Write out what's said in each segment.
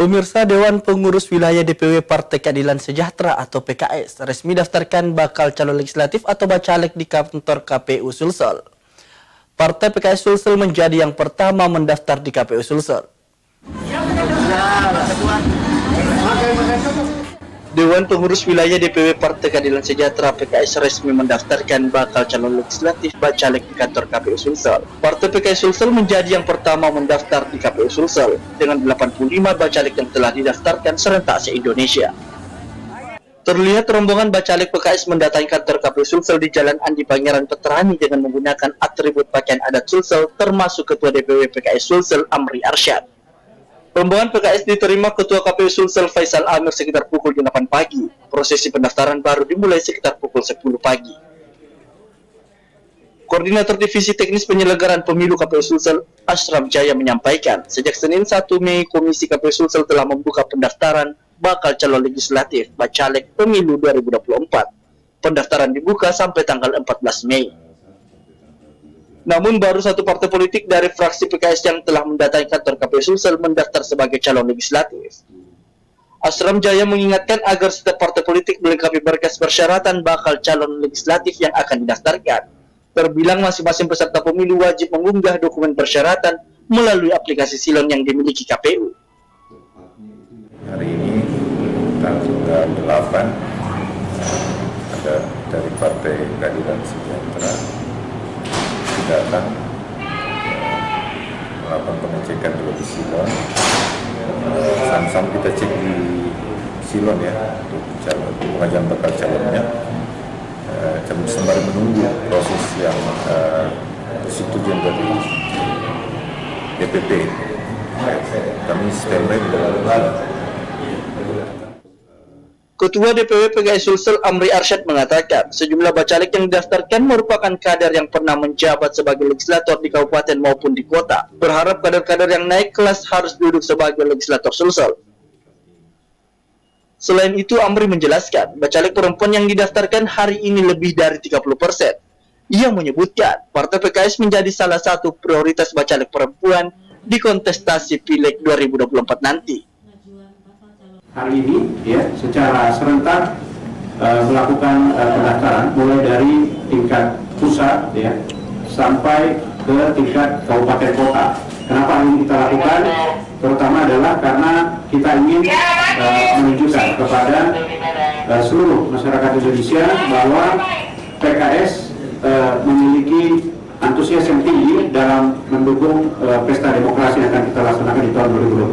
Pemirsa, Dewan Pengurus Wilayah DPW Partai Keadilan Sejahtera atau PKS resmi daftarkan bakal calon legislatif atau bacalek di kantor KPU Sulsel. Partai PKS Sulsel menjadi yang pertama mendaftar di KPU Sulsel. Dewan Pengurus Wilayah DPW Partai Keadilan Sejahtera PKS resmi mendaftarkan bakal calon legislatif bacalek di kantor KPU Sulsel. Partai PKS Sulsel menjadi yang pertama mendaftar di KPU Sulsel dengan 85 bacalek yang telah didaftarkan serentak se-Indonesia. Terlihat rombongan bacalek PKS mendatangi kantor KPU Sulsel di Jalan Andi Pangeran Peterani dengan menggunakan atribut pakaian adat Sulsel, termasuk Ketua DPW PKS Sulsel Amri Arsyad. Rombongan PKS diterima Ketua KPU Sulsel Faisal Amir sekitar pukul 8 pagi. Prosesi pendaftaran baru dimulai sekitar pukul 10 pagi. Koordinator Divisi Teknis Penyelenggaraan Pemilu KPU Sulsel Asram Jaya menyampaikan, sejak Senin 1 Mei Komisi KPU Sulsel telah membuka pendaftaran bakal calon legislatif bacalek Pemilu 2024. Pendaftaran dibuka sampai tanggal 14 Mei. Namun baru satu partai politik dari fraksi PKS yang telah mendatangi kantor KPU Sulsel mendaftar sebagai calon legislatif. Asram Jaya mengingatkan agar setiap partai politik melengkapi berkas persyaratan bakal calon legislatif yang akan didaftarkan. Terbilang masing-masing peserta pemilu wajib mengunggah dokumen persyaratan melalui aplikasi Silon yang dimiliki KPU. Hari ini tanggal 8 ada dari Partai Keadilan Sejahtera datang melakukan pengecekan di Silon. Sama-sama kita cek di Silon ya untuk pengajuan bakal calonnya. Sembari menunggu proses yang persetujuan dari DPP. Kami standby dalam. Ketua DPW PKS Sulsel Amri Arsyad mengatakan, sejumlah bacalek yang didaftarkan merupakan kader yang pernah menjabat sebagai legislator di kabupaten maupun di kota. Berharap kader-kader yang naik kelas harus duduk sebagai legislator Sulsel. Selain itu, Amri menjelaskan, bacalek perempuan yang didaftarkan hari ini lebih dari 30%. Ia menyebutkan, Partai PKS menjadi salah satu prioritas bacalek perempuan di kontestasi Pileg 2024 nanti. Hari ini ya secara serentak melakukan pendaftaran mulai dari tingkat pusat ya sampai ke tingkat kabupaten kota. Kenapa ini kita lakukan? Terutama adalah karena kita ingin menunjukkan kepada seluruh masyarakat Indonesia bahwa PKS memiliki antusias yang tinggi dalam mendukung pesta demokrasi yang akan kita laksanakan di tahun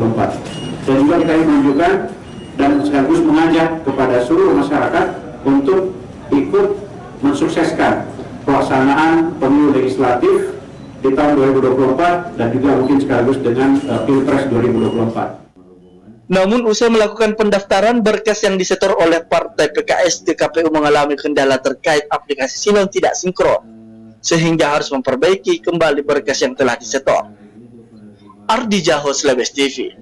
2024. Dan juga kita ingin menunjukkan dan sekaligus mengajak kepada seluruh masyarakat untuk ikut mensukseskan pelaksanaan pemilu legislatif di tahun 2024 dan juga mungkin sekaligus dengan Pilpres 2024. Namun usai melakukan pendaftaran, berkas yang disetor oleh Partai PKS di KPU mengalami kendala terkait aplikasi Silon tidak sinkron, sehingga harus memperbaiki kembali berkas yang telah disetor. Ardi Jaho, Slebes TV.